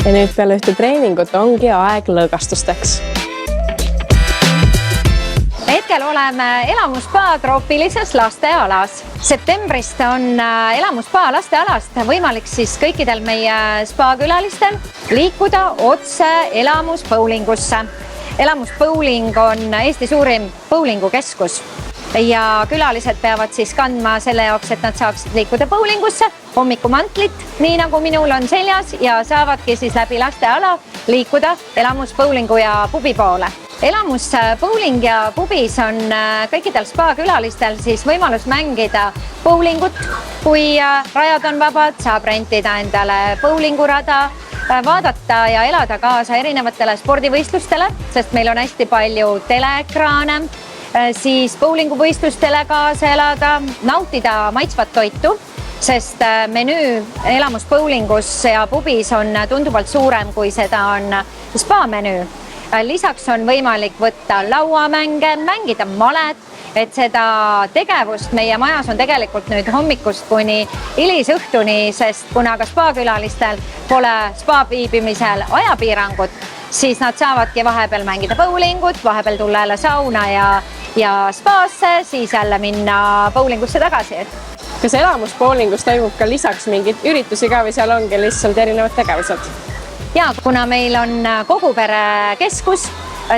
Ja nüüd peale ühte treeningut ongi aeg lõõgastusteks. Hetkel oleme elamusspa troopilises lastealas. Septembrist on elamusspa lastealast võimalik siis kõikidel meie spa külalistel liikuda otse elamusbowlingusse. Elamusbowling on Eesti suurim bowlingukeskus ja külalised peavad siis kandma selle jaoks, et nad saaksid liikuda bowlingusse hommikumantlit, nii nagu minul on seljas ja saavadki siis läbi lasteala liikuda elamusbowlingu ja pubi poole. Elamusbowling ja pubis on kõikidel spa külalistel siis võimalus mängida bowlingut. Kui rajad on vabad, saab rentida endale bowlingurada, vaadata ja elada kaasa erinevatele spordivõistlustele, sest meil on hästi palju teleekraane, siis bowlinguvõistlustele kaasa elada, nautida maitsvat toitu, sest menüü elamusbowlingus ja pubis on tunduvalt suurem, kui seda on spa menüü. Lisaks on võimalik võtta lauamänge, mängida malet, et seda tegevust meie majas on tegelikult nüüd hommikust kuni hilisõhtuni, sest kuna ka spa külalistel pole spa viibimisel ajapiirangut, siis nad saavadki vahepeal mängida bowlingut, vahepeal tulla jälle sauna ja spaasse, siis jälle minna bowlingusse tagasi. Kas elamusbowlingus toimub ka lisaks mingid üritusi ka või seal ongi lihtsalt erinevad tegevused? Ja kuna meil on kogupere keskus,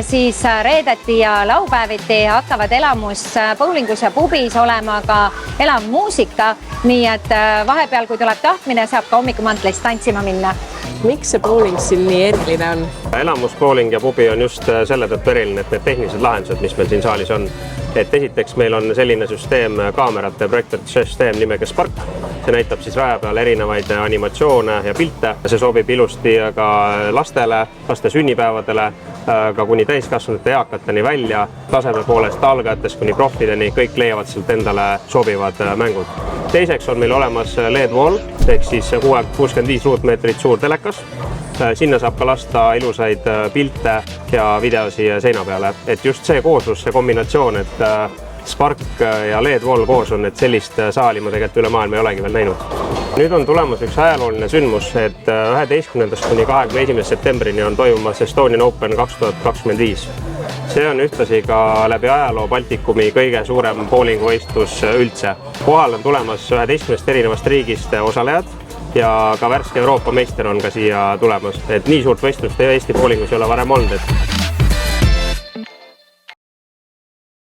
siis reedeti ja laupäeviti hakkavad elamusbowlingus ja pubis olema ka elav muusika, nii et vahepeal, kui tuleb tahtmine, saab ka hommikumantlist tantsima minna. Miks see bowling siin nii eriline on? Elamusbowling ja pubi on just selle tõttu eriline, et need tehnilised lahendused, mis meil siin saalis on. Et esiteks meil on selline süsteem, kaamerate projektorite süsteem nimega Spark. See näitab siis raja peal erinevaid animatsioone ja pilte. See sobib ilusti ka lastele, laste sünnipäevadele, ka kuni täiskasvanute eakateni välja. Taseme poolest algajatest kuni profideni, kõik leiavad sealt endale sobivad mängud. Teiseks on meil olemas LED wall, ehk siis 65 ruutmeetrit suur telekas. Sinna saab ka lasta ilusaid pilte ja videosi seina peale. Et just see kooslus, see kombinatsioon, et Spark ja LED wall koos on, et sellist saali ma tegelikult üle maailma ei olegi veel näinud. Nüüd on tulemas üks ajalooline sündmus, et 11. kuni 21. septembrini on toimumas Estonian Open 2025. See on ühtlasi ka läbi ajaloo Baltikumi kõige suurem bowlinguvõistlus üldse. Kohal on tulemas 11 erinevast riigist osalejad ja ka värske Euroopa meister on ka siia tulemas. Et nii suurt võistlust Eesti bowlingus ei ole varem olnud.